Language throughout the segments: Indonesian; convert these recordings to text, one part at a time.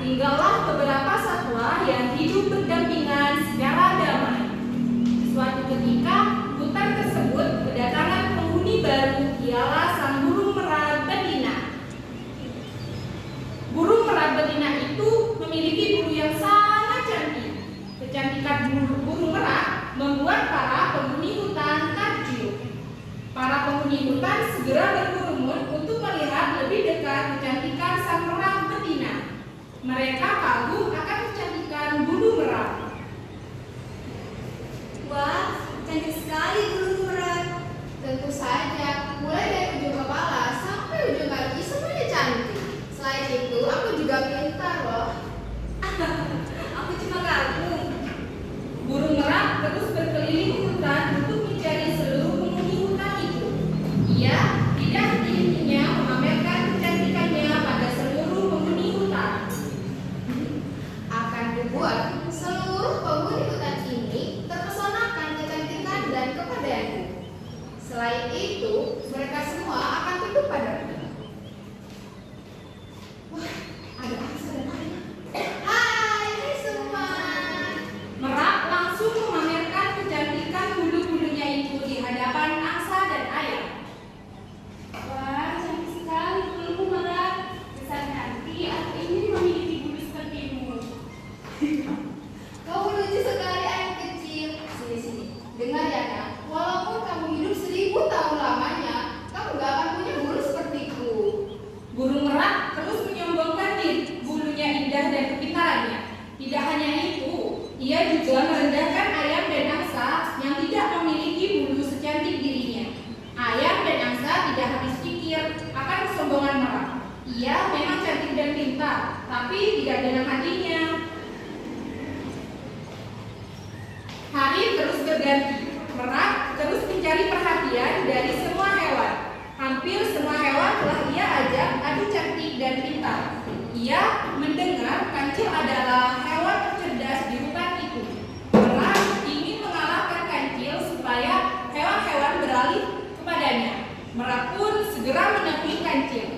tinggallah beberapa satwa yang hidup berdampingan secara damai. Suatu ketika, hutan tersebut kedatangan penghuni baru, ialah sang burung merak betina. Burung merak betina itu memiliki bulu yang sangat cantik. Kecantikan burung merak membuat para penghuni hutan takjub. Para penghuni hutan segera berkerumun untuk melihat lebih dekat kecantikan sang merak betina. Mereka kagum akan kecantikan bulu merak. Wah, cantik sekali burung merak. Tentu saja, mulai dari ujung kepala sampai ujung kaki semuanya cantik. Selain itu, aku juga pintar loh. Aku cuma kagum. Burung merak terus berkeliling hutan untuk mencari seluruh penghuni hutan itu. Ia tidak henti-hentinya memamerkan kecantikannya pada seluruh penghuni hutan. Akan dibuat seluruh penghuni hutan ini terpesonakan kecantikan dan kepandaianku. Selain itu, mereka semua akan tunduk padaku. Wah, ada angsa dan ayam. Hai semua. Merak langsung memamerkan kecantikan bulu-bulunya itu di hadapan angsa dan ayam. Wah, cantik sekali bulumu merak. Besar nanti aku ingin memiliki bulu sepertimu. Kau lucu sekali ayam kecil. Sini. Dengar ya nak, walaupun kamu hidup 1000 tahun lamanya, kamu gak akan punya bulu sepertiku. Burung merak terus menyombongkan diri, bulunya indah dan kepintarannya. Tidak hanya itu, ia juga merendahkan ayam dan angsa yang tidak memiliki bulu secantik dirinya. Ayam dan angsa tidak habis pikir akan kesombongan merak. Ia memang cantik dan pintar, tapi tidak dalam hatinya. Hari terus berganti. Merak terus mencari perhatian dari semua hewan. Hampir semua hewan telah ia ajak adu cantik dan pintar. Ia mendengar kancil adalah hewan tercerdas di hutan itu. Merak ingin mengalahkan kancil supaya hewan-hewan beralih kepadanya. Merak pun segera menepi kancil.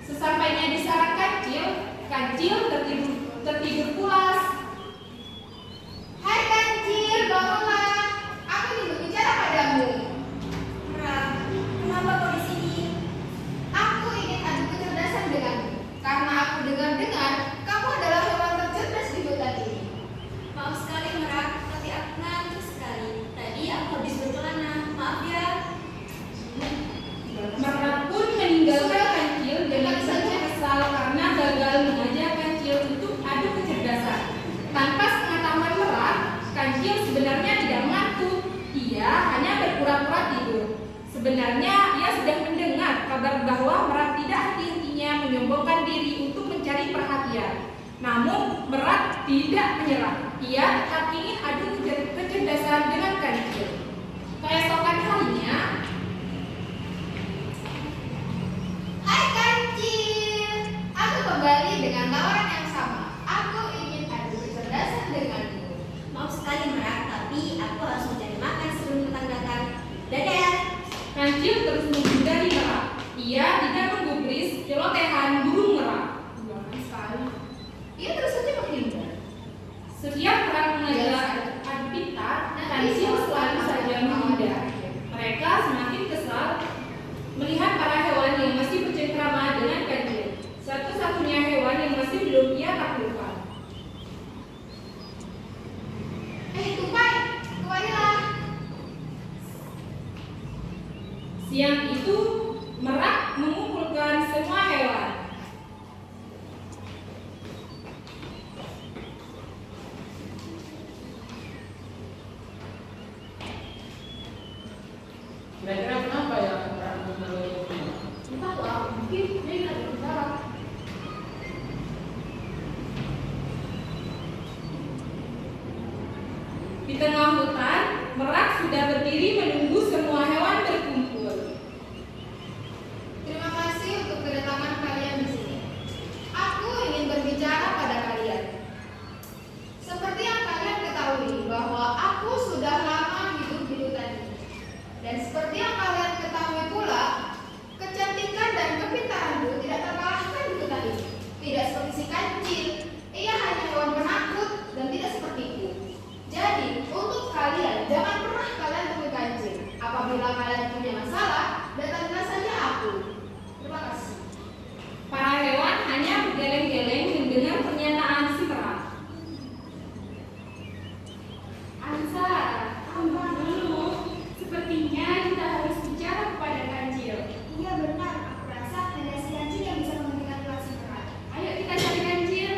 Sesampainya di sarang kancil, kancil tertidur pulas. Hai kancil, bangunlah. Aku ingin berbicara padamu. Merak, kenapa kau di sini? Aku ingin adu kecerdasan denganmu. Karena aku dengar-dengar kamu adalah hewan tercerdas di hutan ini. Maaf sekali Merak, tapi aku ngantuk sekali. Tadi aku habis berkelana. Maaf ya. Merak pun meninggalkan kancil dengan saja kesal karena gagal mengajak kancil untuk adu kecerdasan. Tanpa sepengetahuan Merak, kancil sebenarnya tidak mengantuk. Ia hanya berpura-pura tidur. Sebenarnya ia sudah mendengar kabar bahwa Merak tidak henti-hentinya menyombongkan diri untuk mencari perhatian. Namun Merak tidak menyerah. Ia tetap ingin adu kecerdasan dengan kancil. Keesokan harinya, Hai kancil, aku kembali dengan tawaran yang sama. Aku ingin adu kecerdasan denganmu. Maaf sekali Merak, tapi aku harus mencari makan sebelum petang datang. Dadah. kancil terus menghindari Merak. Ia tidak menggubris celotehan burung merak. Buangan sekali. Ia terus saja menghindar. Setiap Merak mengajak adu pintar, kancil selalu saja menghindar. Mereka semakin kesal melihat para hewan yang masih bercengkrama dengan kancil. Satu-satunya hewan yang masih belum ia taklukkan. Tupai, kembalilah. Siang itu, Merak mengumpulkan semua hewan. Kira-kira kenapa ya Merak mengenali kopi? Entahlah, mungkin dia tidak berbicara. Di tengah hutan, Merak sudah berdiri menunggu semua hewan berkumpul. Terima kasih untuk kedatangan kalian di sini. Aku ingin berbicara pada kalian. Seperti yang kalian ketahui bahwa aku sudah lama hidup di hutan ini. Dan seperti yang kalian ketahui pula, kecantikan dan kepintaranku tidak terkalahkan di hutan ini. Tidak seperti si kancil kancil. Ia hanya hewan penakut dan tidak sepertiku. Jadi, untuk kalian, jangan pernah kalian temui kancil. Apabila kalian punya masalah, datanglah saja aku. Terima kasih. Para hewan hanya bergeleng-geleng mendengar pernyataan si merak. Ansa, tunggu dulu. Sepertinya kita harus bicara kepada kancil. Iya benar, aku rasa hanya si kancil yang bisa menghentikan ular si merak. Ayo kita cari kancil.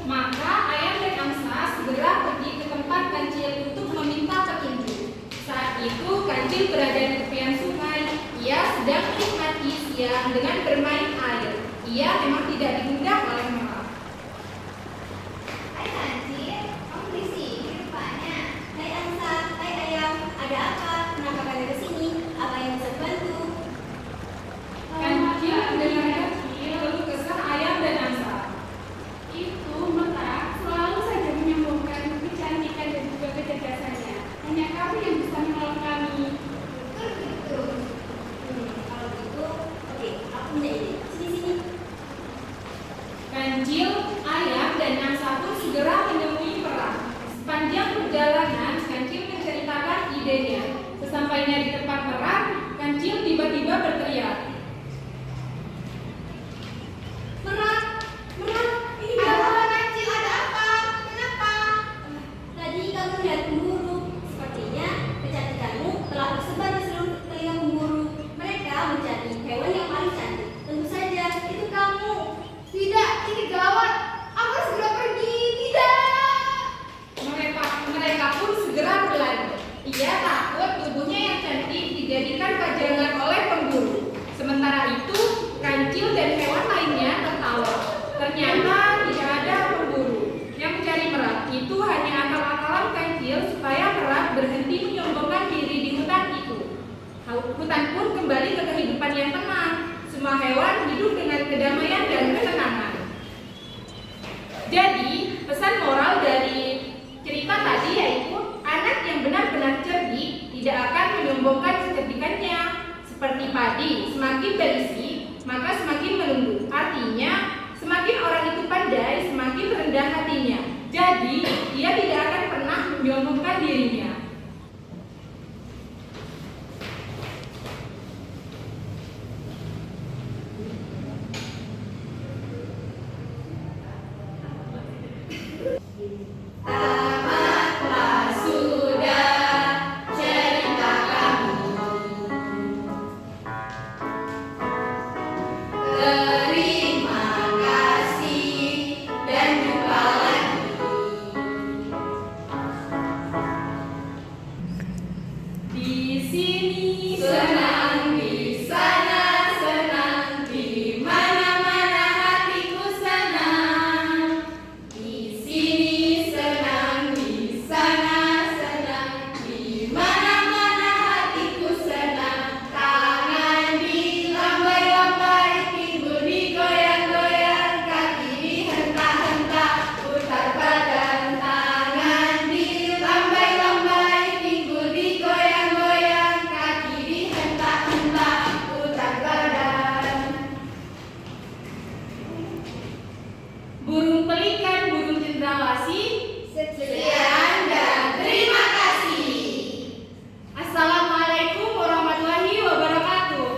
Maka ayam dan angsa segera pergi ke tempat kancil untuk meminta petunjuk. Saat itu kancil berada di tepian sungai. Ia sedang menikmati siang dengan bermain air. Ia memang tidak digundang oleh merak. Hai kancil, kamu di sini rupanya. Hai angsa, hai ayam, ada apa? Kenapa kalian kesini? Apa yang bisa bantu? Kancil mendengar lalu kesah ayam dan angsa. Itu merak selalu saja menyombongkan kecantikan dan juga kecerdasannya. Hanya kamu yang bisa menolong kami. Betul gitu. Kalau gitu, oke, aku punya ide. Sini. Kancil, ayam, dan angsa pun segera menemui merak. Sepanjang perjalanan, Kancil menceritakan idenya. Sesampainya di tempat merak, Kancil tiba-tiba berteriak. Merak, ini Ada gawat. apa kancil? Ada apa? Kenapa? Tadi kamu lihat pemburu. Sepertinya kecantikanmu telah tersebar di seluruh telinga pemburu. Mereka mencari hewan yang paling cantik. Tentu saja itu kamu. Tidak, ini gawat. Aku harus segera pergi. Tidak. Mereka pun segera berlari. Ia takut tubuhnya yang cantik dijadikan pajangan oleh pemburu. Sementara itu, Kancil dan hewan lainnya tertawa. Ternyata tidak ada pemburu. Yang mencari merak itu hanya akal-akalan Kancil supaya merak berhenti menyombongkan diri di hutan itu. Hutan pun kembali ke kehidupan yang tenang. Semua hewan hidup dengan kedamaian dan ketenangan. Jadi, pesan moral dari cerita tadi yaitu anak yang benar-benar cerdik tidak akan menyombongkan kecerdikannya. Seperti padi, semakin berisi, maka semakin menunduk. Artinya, semakin orang itu pandai, semakin rendah hatinya. Jadi, dia tidak akan pernah menyombongkan dirinya. Tamatlah sudah cerita kami. Terima kasih dan jumpa lagi. Di sini Senang di sana, senang di mana-mana hatiku senang. Di sini senang, di sana senang, di mana-mana hatiku senang. Tangan dilambai-lambai, pinggul digoyang-goyang, kaki dihentak-hentak, putar badan. Tangan dilambai-lambai, pinggul digoyang-goyang, kaki dihentak-hentak, putar badan. burung pelikan, burung cendrawasih. Sekian dan terima kasih. Assalamualaikum warahmatullahi wabarakatuh.